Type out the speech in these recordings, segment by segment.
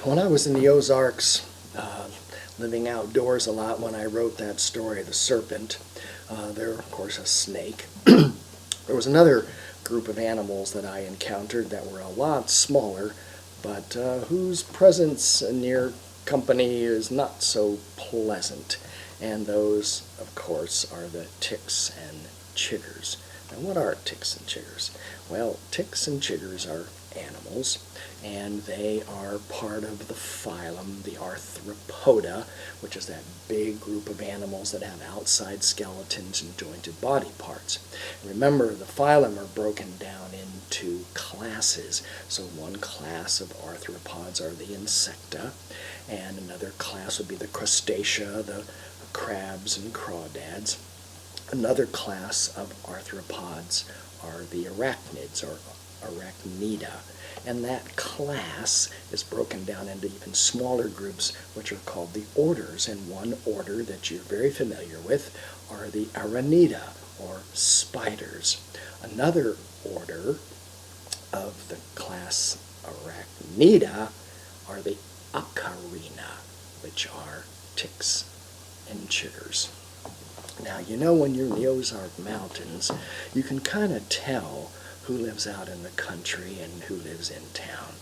When I was in the Ozarks, living outdoors a lot when I wrote that story, The Serpent, there, of course, a snake. There was another group of animals that I encountered that were a lot smaller, but whose presence near company is not so pleasant. And those, of course, are the ticks and chiggers. Now, what are ticks and chiggers? Well, ticks and chiggers are animals, and they are part of the phylum, the Arthropoda, which is that big group of animals that have outside skeletons and jointed body parts. Remember, the phylum are broken down into classes. So one class of arthropods are the insecta, and another class would be the crustacea, the crabs and crawdads. Another class of arthropods are the arachnids, or arachnida, and that class is broken down into even smaller groups, which are called the orders. And one order that you're very familiar with are the aranida, or spiders. Another order of the class arachnida are the acarina, which are ticks and chiggers. Now, you know, when you're in the Ozark Mountains, you can kind of tell who lives out in the country and who lives in town.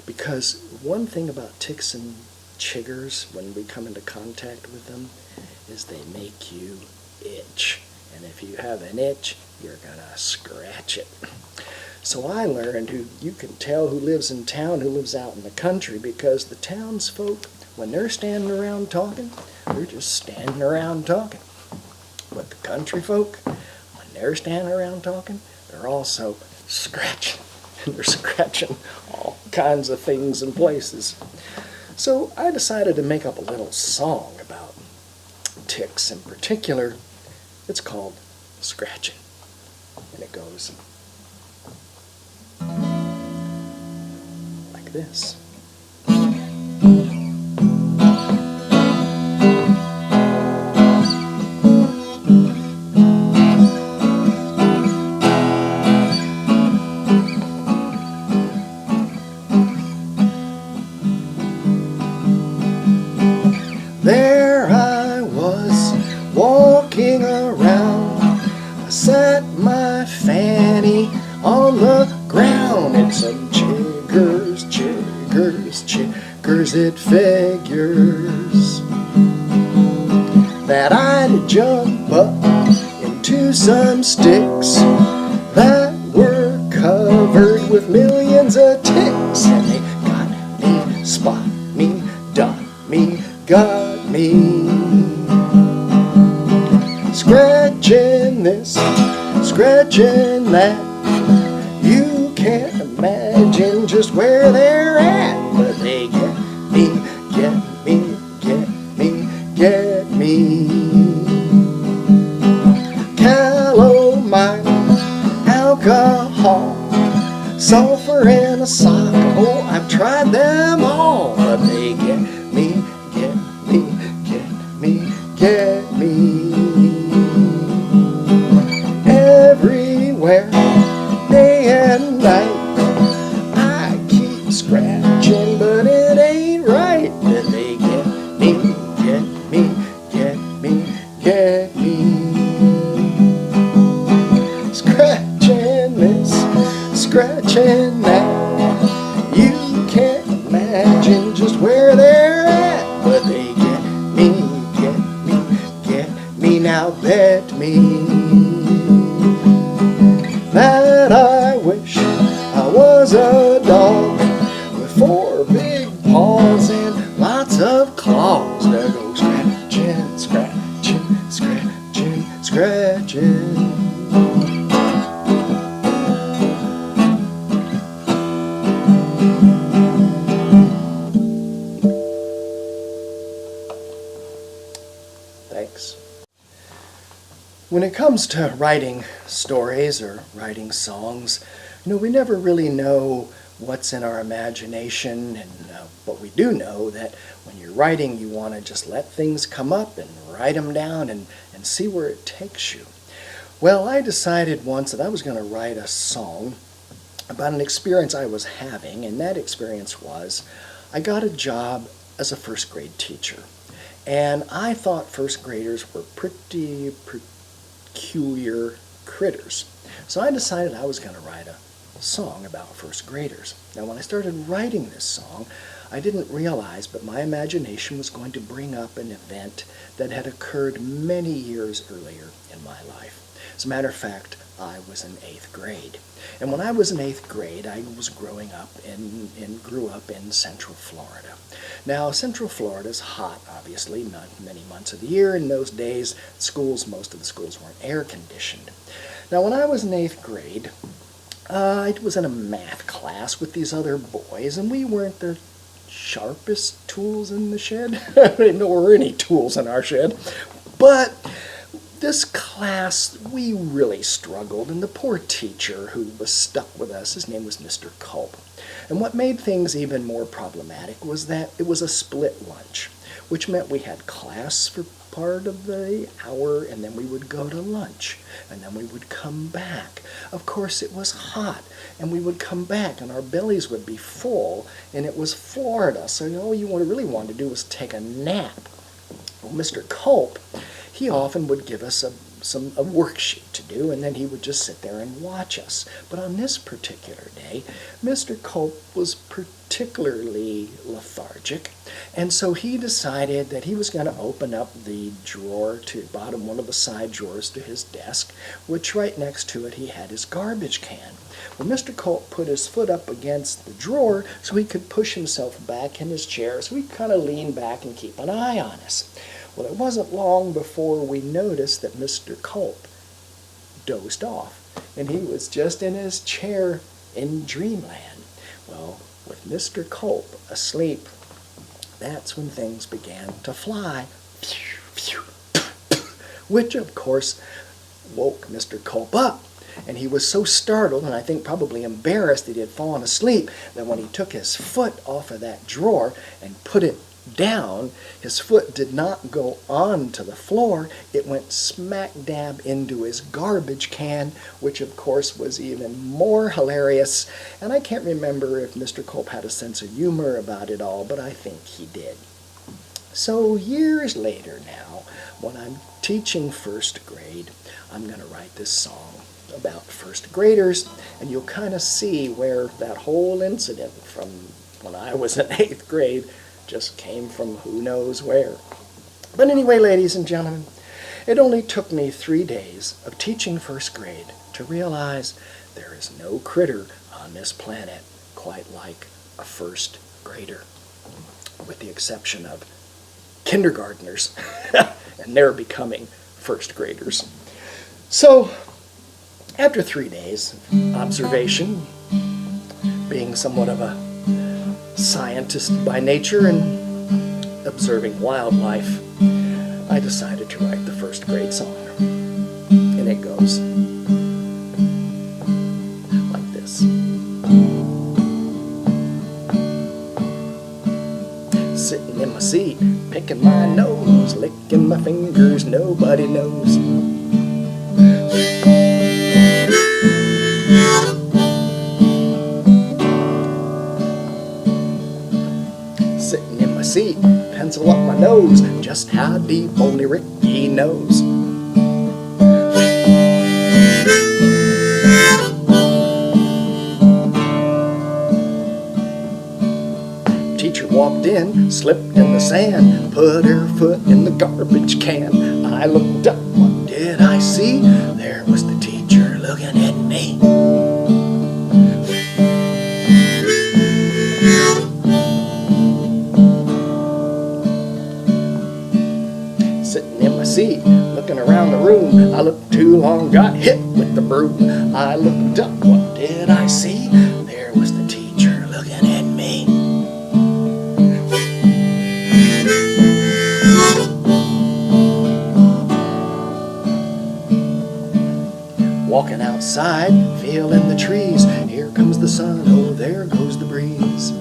Because one thing about ticks and chiggers, when we come into contact with them, is they make you itch. And if you have an itch, you're gonna scratch it. So I learned you can tell who lives in town, who lives out in the country, because the townsfolk, when they're standing around talking, they're just standing around talking. But the country folk, when they're standing around talking, they're also scratching. And they're scratching all kinds of things and places. So I decided to make up a little song about ticks in particular. It's called Scratching. And it goes like this. There I was, walking around. I sat my fanny on the ground. It said, chiggers, chiggers, chiggers. It figures that I'd jump up into some sticks that were covered with millions of ticks. And they got me, spot me, dot me, got me. Scratching this, scratching that. You can't imagine just where they're at, but they get me, get me, get me, get me. Calamine, alcohol, sulfur in a sock. Oh, I've tried them all, but they get me, get me, get me, get me. Everywhere, day and night, I keep scratching, but it ain't right. That they get me, get me, get me, get me. Scratching this, scratching that. You can't imagine just where they're at, but they get me, get me, get me. Now bet me that I wish I was a dog with four big paws and lots of claws that go scratching, scratching, scratching, scratching. Thanks. When it comes to writing stories or writing songs, we never really know what's in our imagination, but we do know that when you're writing, you want to just let things come up and write them down and see where it takes you. Well, I decided once that I was going to write a song about an experience I was having, and that experience was I got a job as a first grade teacher. And I thought first graders were pretty peculiar critters. So I decided I was going to write a song about first graders. Now when I started writing this song, I didn't realize, but my imagination was going to bring up an event that had occurred many years earlier in my life. As a matter of fact, I was in 8th grade. And when I was in 8th grade, I was growing up and grew up in Central Florida. Now, Central Florida is hot, obviously, many months of the year. In those days, most of the schools weren't air conditioned. Now, when I was in 8th grade, I was in a math class with these other boys, and we weren't the sharpest tools in the shed. I didn't know there were any tools in our shed. But this class, we really struggled, and the poor teacher who was stuck with us, his name was Mr. Culp. And what made things even more problematic was that it was a split lunch, which meant we had class for part of the hour, and then we would go to lunch, and then we would come back. Of course, it was hot, and we would come back, and our bellies would be full, and it was Florida, so all you really wanted to do was take a nap. Well, Mr. Culp, he often would give us a worksheet to do, and then he would just sit there and watch us. But on this particular day, Mr. Culp was particularly lethargic, and so he decided that he was going to open up the drawer to bottom one of the side drawers to his desk, which right next to it he had his garbage can. Well, Mr. Culp put his foot up against the drawer so he could push himself back in his chair, so he could kind of lean back and keep an eye on us. Well, it wasn't long before we noticed that Mr. Culp dozed off, and he was just in his chair in dreamland. Well, with Mr. Culp asleep, that's when things began to fly, which of course woke Mr. Culp up. And he was so startled, and I think probably embarrassed that he had fallen asleep, that when he took his foot off of that drawer and put it down, his foot did not go onto the floor. It went smack dab into his garbage can, which of course was even more hilarious. And I can't remember if Mr. Culp had a sense of humor about it all, but I think he did. So years later now, when I'm teaching first grade, I'm going to write this song about first graders, and you'll kind of see where that whole incident from when I was in 8th grade just came from who knows where. But anyway, ladies and gentlemen, it only took me 3 days of teaching first grade to realize there is no critter on this planet quite like a first grader, with the exception of kindergartners, and they're becoming first graders. So, after 3 days of observation, being somewhat of a scientist by nature and observing wildlife, I decided to write the first grade song. And it goes like this. Sitting in my seat, picking my nose, licking my fingers, nobody knows. Sitting in my seat, pencil up my nose, just how deep only Ricky knows. Teacher walked in, slipped in the sand, put her foot in the garbage can. I looked up, what did I see? There was the teacher looking at me. Sitting in my seat, looking around the room, I looked too long, got hit with the broom. I looked up, what did I see? There was the teacher looking at me. Walking outside, feeling the trees, here comes the sun, oh there goes the breeze.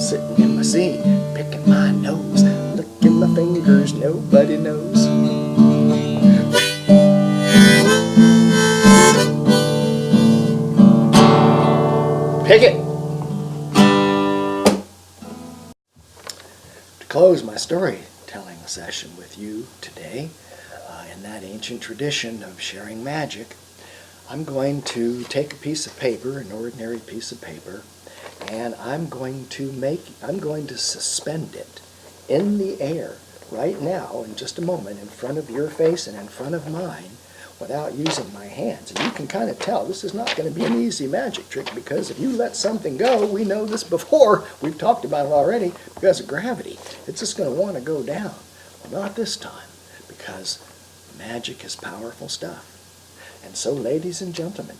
Sitting in my seat, picking my nose, licking my fingers, nobody knows. storytelling session with you today. In that ancient tradition of sharing magic, I'm going to take a piece of paper, an ordinary piece of paper, and I'm going to suspend it in the air right now in just a moment in front of your face and in front of mine without using my hands. And you can kind of tell this is not going to be an easy magic trick, because if you let something go, we know this before, we've talked about it already, because of gravity, it's just going to want to go down. Well, not this time, because magic is powerful stuff. And so, ladies and gentlemen,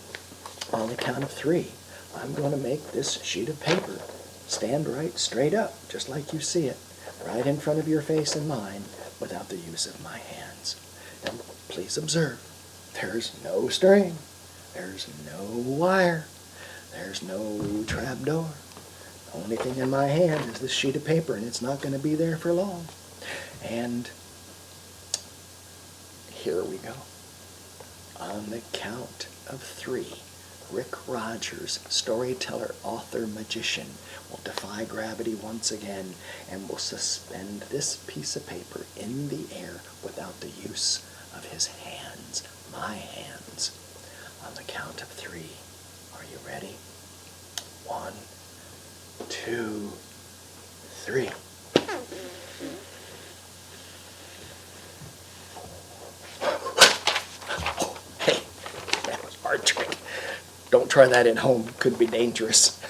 on the count of 3, I'm going to make this sheet of paper stand right straight up, just like you see it, right in front of your face and mine, without the use of my hands. And please observe, there's no string, there's no wire, there's no trapdoor. The only thing in my hand is this sheet of paper, and it's not going to be there for long. And here we go. On the count of 3, Rick Rogers, storyteller, author, magician, will defy gravity once again and will suspend this piece of paper in the air without the use of his hands, my hands. On the count of 3, are you ready? 1, 2, 3. Hey, that was a hard trick. Don't try that at home. Could be dangerous.